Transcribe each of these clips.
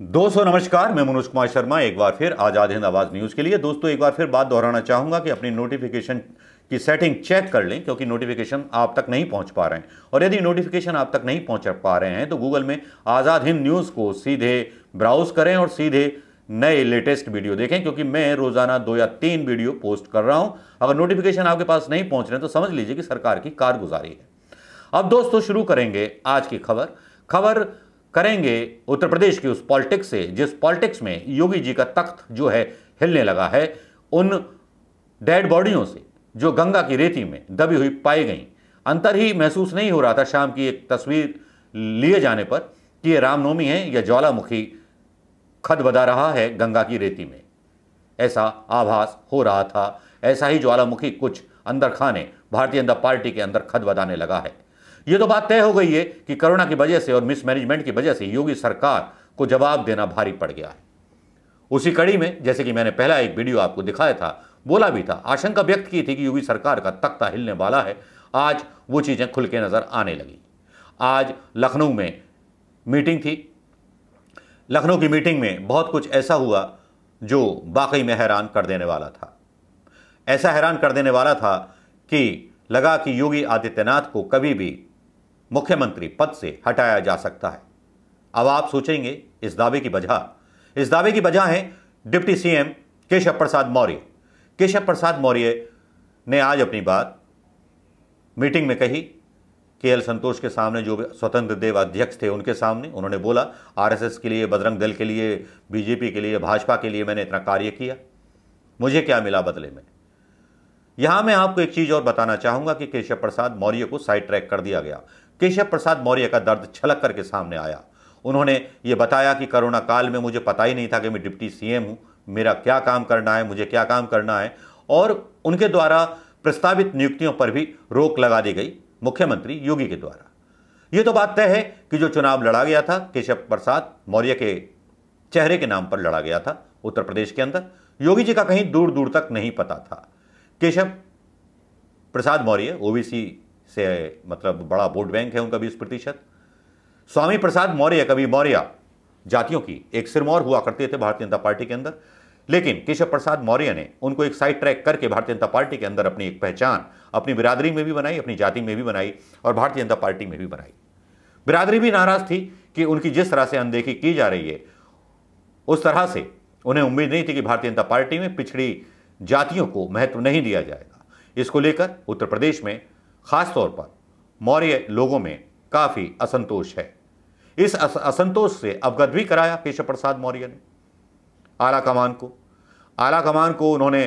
दोस्तों नमस्कार, मैं मनोज कुमार शर्मा एक बार फिर आजाद हिंद आवाज न्यूज के लिए। दोस्तों एक बार फिर बात दोहराना चाहूंगा कि अपनी नोटिफिकेशन की सेटिंग चेक कर लें, क्योंकि नोटिफिकेशन आप तक नहीं पहुंच पा रहे हैं। और यदि नोटिफिकेशन आप तक नहीं पहुंच पा रहे हैं तो गूगल में आजाद हिंद न्यूज को सीधे ब्राउज करें और सीधे नए लेटेस्ट वीडियो देखें, क्योंकि मैं रोजाना 2 या 3 वीडियो पोस्ट कर रहा हूं। अगर नोटिफिकेशन आपके पास नहीं पहुंच रहे तो समझ लीजिए कि सरकार की कारगुजारी है। अब दोस्तों शुरू करेंगे आज की खबर करेंगे उत्तर प्रदेश की उस पॉलिटिक्स से, जिस पॉलिटिक्स में योगी जी का तख्त जो है हिलने लगा है। उन डेड बॉडियों से जो गंगा की रेती में दबी हुई पाई गई, अंतर ही महसूस नहीं हो रहा था शाम की एक तस्वीर लिए जाने पर कि ये रामनवमी है या ज्वालामुखी खदबदा रहा है गंगा की रेती में। ऐसा आभास हो रहा था, ऐसा ही ज्वालामुखी कुछ अंदर खाने भारतीय जनता पार्टी के अंदर खदबदाने लगा है। यह तो बात तय हो गई है कि कोरोना की वजह से और मिसमैनेजमेंट की वजह से योगी सरकार को जवाब देना भारी पड़ गया है। उसी कड़ी में, जैसे कि मैंने पहला एक वीडियो आपको दिखाया था, बोला भी था, आशंका व्यक्त की थी कि योगी सरकार का तख्ता हिलने वाला है, आज वो चीजें खुल के नजर आने लगी। आज लखनऊ में मीटिंग थी। लखनऊ की मीटिंग में बहुत कुछ ऐसा हुआ जो वाकई में हैरान कर देने वाला था। ऐसा हैरान कर देने वाला था कि लगा कि योगी आदित्यनाथ को कभी भी मुख्यमंत्री पद से हटाया जा सकता है। अब आप सोचेंगे इस दावे की वजह है डिप्टी सीएम केशव प्रसाद मौर्य। केशव प्रसाद मौर्य ने आज अपनी बात मीटिंग में कही। केएल संतोष के सामने, जो स्वतंत्र देव अध्यक्ष थे, उनके सामने उन्होंने बोला, आरएसएस के लिए, बजरंग दल के लिए, बीजेपी के लिए, भाजपा के लिए मैंने इतना कार्य किया, मुझे क्या मिला बदले में। यहां मैं आपको एक चीज और बताना चाहूंगा कि केशव प्रसाद मौर्य को साइड ट्रैक कर दिया गया। केशव प्रसाद मौर्य का दर्द छलक करके सामने आया। उन्होंने ये बताया कि कोरोना काल में मुझे पता ही नहीं था कि मैं डिप्टी सीएम हूं, मेरा क्या काम करना है, मुझे क्या काम करना है। और उनके द्वारा प्रस्तावित नियुक्तियों पर भी रोक लगा दी गई मुख्यमंत्री योगी के द्वारा। यह तो बात तय है कि जो चुनाव लड़ा गया था केशव प्रसाद मौर्य के चेहरे के नाम पर लड़ा गया था उत्तर प्रदेश के अंदर। योगी जी का कहीं दूर दूर तक नहीं पता था। केशव प्रसाद मौर्य ओबीसी से, मतलब बड़ा वोट बैंक है उनका 20%। स्वामी प्रसाद मौर्य कभी मौर्य जातियों की एक सिरमौर हुआ करते थे भारतीय जनता पार्टी के अंदर, लेकिन केशव प्रसाद मौर्य ने उनको एक साइड ट्रैक करके भारतीय जनता पार्टी के अंदर अपनी एक पहचान अपनी बिरादरी में भी बनाई, अपनी जाति में भी बनाई और भारतीय जनता पार्टी में भी बनाई। बिरादरी भी नाराज थी कि उनकी जिस तरह से अनदेखी की जा रही है, उस तरह से उन्हें उम्मीद नहीं थी कि भारतीय जनता पार्टी में पिछड़ी जातियों को महत्व नहीं दिया जाएगा। इसको लेकर उत्तर प्रदेश में खासतौर पर मौर्य लोगों में काफी असंतोष है। इस असंतोष से अवगत भी कराया केशव प्रसाद मौर्य ने आला कमान को उन्होंने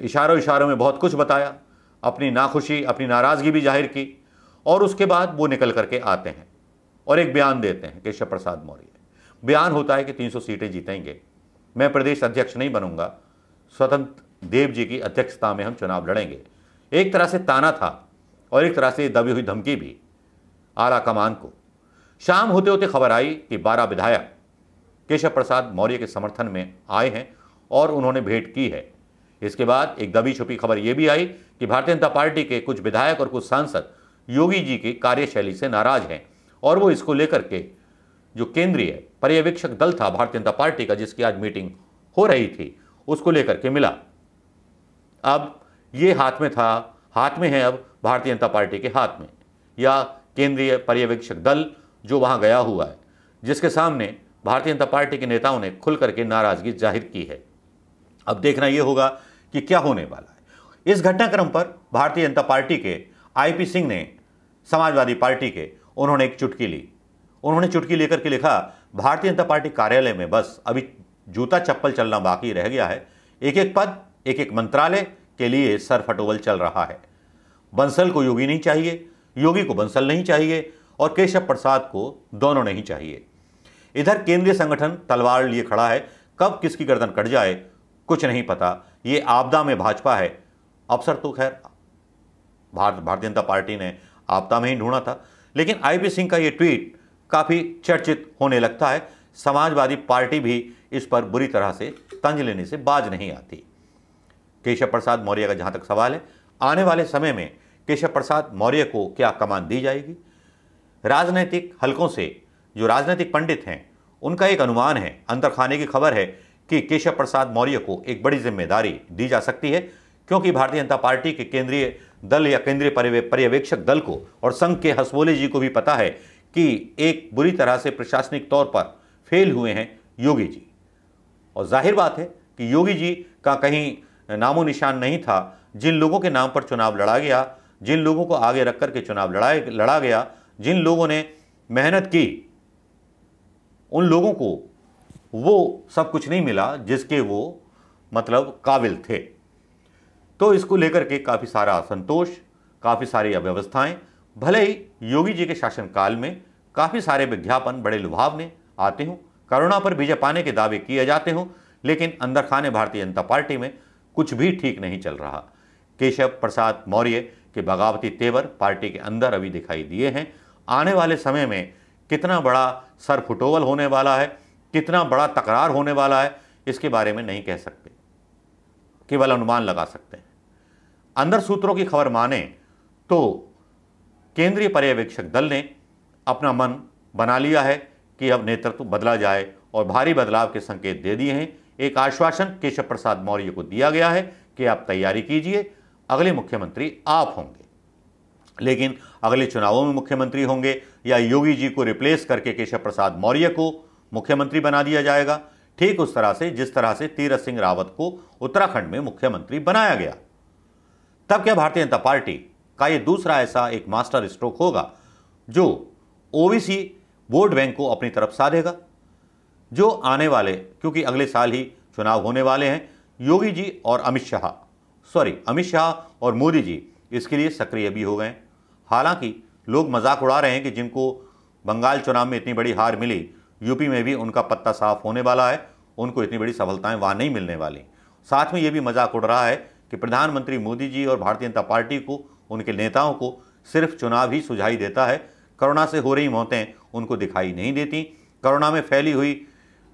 इशारों में बहुत कुछ बताया, अपनी नाखुशी, अपनी नाराजगी भी जाहिर की। और उसके बाद वो निकल करके आते हैं और एक बयान देते हैं केशव प्रसाद मौर्य। बयान होता है कि 300 सीटें जीतेंगे, मैं प्रदेश अध्यक्ष नहीं बनूंगा, स्वतंत्र देव जी की अध्यक्षता में हम चुनाव लड़ेंगे। एक तरह से ताना था और एक तरह से दबी हुई धमकी भी आला कमान को। शाम होते होते खबर आई कि 12 विधायक केशव प्रसाद मौर्य के समर्थन में आए हैं और उन्होंने भेंट की है। इसके बाद एक दबी छुपी खबर यह भी आई कि भारतीय जनता पार्टी के कुछ विधायक और कुछ सांसद योगी जी की कार्यशैली से नाराज हैं और वो इसको लेकर के जो केंद्रीय पर्यवेक्षक दल था भारतीय जनता पार्टी का, जिसकी आज मीटिंग हो रही थी, उसको लेकर के मिला। अब ये हाथ में है अब भारतीय जनता पार्टी के हाथ में, या केंद्रीय पर्यवेक्षक दल जो वहां गया हुआ है, जिसके सामने भारतीय जनता पार्टी के नेताओं ने खुल करके नाराजगी जाहिर की है। अब देखना यह होगा कि क्या होने वाला है। इस घटनाक्रम पर भारतीय जनता पार्टी के आईपी सिंह ने समाजवादी पार्टी के उन्होंने एक चुटकी ली। उन्होंने चुटकी लेकर के लिखा, भारतीय जनता पार्टी कार्यालय में बस अभी जूता चप्पल चलना बाकी रह गया है। एक एक पद, एक एक मंत्रालय के लिए सर फटोवल चल रहा है। बंसल को योगी नहीं चाहिए, योगी को बंसल नहीं चाहिए और केशव प्रसाद को दोनों नहीं चाहिए। इधर केंद्रीय संगठन तलवार लिए खड़ा है, कब किसकी गर्दन कट जाए कुछ नहीं पता। ये आपदा में भाजपा है। अवसर तो खैर भारतीय जनता पार्टी ने आपदा में ही ढूंढा था, लेकिन आईपी सिंह का ये ट्वीट काफी चर्चित होने लगता है। समाजवादी पार्टी भी इस पर बुरी तरह से तंज लेने से बाज नहीं आती। केशव प्रसाद मौर्य का जहां तक सवाल है, आने वाले समय में केशव प्रसाद मौर्य को क्या कमान दी जाएगी। राजनीतिक हलकों से जो राजनीतिक पंडित हैं उनका एक अनुमान है, अंदर खाने की खबर है कि केशव प्रसाद मौर्य को एक बड़ी जिम्मेदारी दी जा सकती है, क्योंकि भारतीय जनता पार्टी के केंद्रीय दल या केंद्रीय पर्यवेक्षक दल को और संघ के हंसबोले जी को भी पता है कि एक बुरी तरह से प्रशासनिक तौर पर फेल हुए हैं योगी जी। और जाहिर बात है कि योगी जी का कहीं नामो निशान नहीं था। जिन लोगों के नाम पर चुनाव लड़ा गया, जिन लोगों को आगे रख करके चुनाव लड़ा गया, जिन लोगों ने मेहनत की, उन लोगों को वो सब कुछ नहीं मिला जिसके वो मतलब काबिल थे। तो इसको लेकर के काफ़ी सारा असंतोष, काफ़ी सारी अव्यवस्थाएं, भले ही योगी जी के शासनकाल में काफ़ी सारे विज्ञापन बड़े लुभावने आते हों, करुणा पर विजय पाने के दावे किए जाते हों, लेकिन अंदर खाने भारतीय जनता पार्टी में कुछ भी ठीक नहीं चल रहा। केशव प्रसाद मौर्य के बगावती तेवर पार्टी के अंदर अभी दिखाई दिए हैं। आने वाले समय में कितना बड़ा सरफुटोवल होने वाला है, कितना बड़ा तकरार होने वाला है, इसके बारे में नहीं कह सकते, केवल अनुमान लगा सकते हैं। अंदर सूत्रों की खबर माने तो केंद्रीय पर्यवेक्षक दल ने अपना मन बना लिया है कि अब नेतृत्व बदला जाए और भारी बदलाव के संकेत दे दिए हैं। एक आश्वासन केशव प्रसाद मौर्य को दिया गया है कि आप तैयारी कीजिए, अगले मुख्यमंत्री आप होंगे। लेकिन अगले चुनावों में मुख्यमंत्री होंगे या योगी जी को रिप्लेस करके केशव प्रसाद मौर्य को मुख्यमंत्री बना दिया जाएगा, ठीक उस तरह से जिस तरह से तीरथ सिंह रावत को उत्तराखंड में मुख्यमंत्री बनाया गया। तब क्या भारतीय जनता पार्टी का यह दूसरा ऐसा एक मास्टर स्ट्रोक होगा जो ओबीसी वोट बैंक को अपनी तरफ साधेगा, जो आने वाले, क्योंकि अगले साल ही चुनाव होने वाले हैं, योगी जी और अमित शाह और मोदी जी इसके लिए सक्रिय भी हो गए। हालांकि लोग मजाक उड़ा रहे हैं कि जिनको बंगाल चुनाव में इतनी बड़ी हार मिली, यूपी में भी उनका पत्ता साफ होने वाला है, उनको इतनी बड़ी सफलताएं वहाँ नहीं मिलने वाली। साथ में ये भी मजाक उड़ रहा है कि प्रधानमंत्री मोदी जी और भारतीय जनता पार्टी को, उनके नेताओं को सिर्फ चुनाव ही सुझाई देता है, कोरोना से हो रही मौतें उनको दिखाई नहीं देती, कोरोना में फैली हुई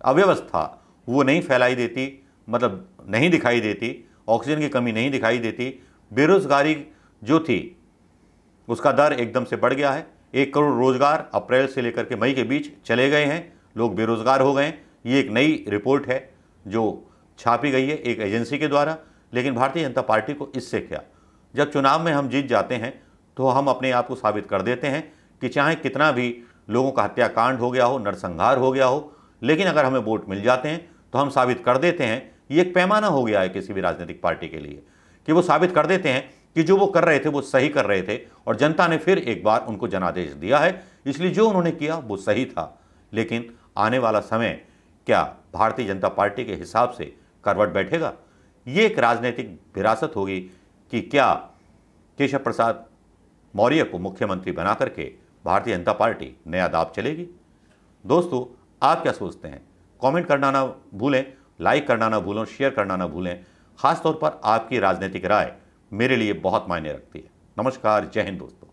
अव्यवस्था वो नहीं फैलाई देती, मतलब नहीं दिखाई देती, ऑक्सीजन की कमी नहीं दिखाई देती, बेरोजगारी जो थी उसका दर एकदम से बढ़ गया है। 1 करोड़ रोजगार अप्रैल से लेकर के मई के बीच चले गए हैं, लोग बेरोजगार हो गए। ये एक नई रिपोर्ट है जो छापी गई है एक एजेंसी के द्वारा। लेकिन भारतीय जनता पार्टी को इससे क्या, जब चुनाव में हम जीत जाते हैं तो हम अपने आप को साबित कर देते हैं कि चाहे कितना भी लोगों का हत्याकांड हो गया हो, नरसंहार हो गया हो, लेकिन अगर हमें वोट मिल जाते हैं तो हम साबित कर देते हैं। ये एक पैमाना हो गया है किसी भी राजनीतिक पार्टी के लिए कि वो साबित कर देते हैं कि जो वो कर रहे थे वो सही कर रहे थे, और जनता ने फिर एक बार उनको जनादेश दिया है, इसलिए जो उन्होंने किया वो सही था। लेकिन आने वाला समय क्या भारतीय जनता पार्टी के हिसाब से करवट बैठेगा? ये एक राजनीतिक विरासत होगी कि क्या केशव प्रसाद मौर्य को मुख्यमंत्री बना करके भारतीय जनता पार्टी नया दांव चलेगी? दोस्तों, आप क्या सोचते हैं? कमेंट करना ना भूलें, लाइक करना ना भूलें, शेयर करना ना भूलें। खासतौर पर आपकी राजनीतिक राय मेरे लिए बहुत मायने रखती है। नमस्कार, जय हिंद दोस्तों।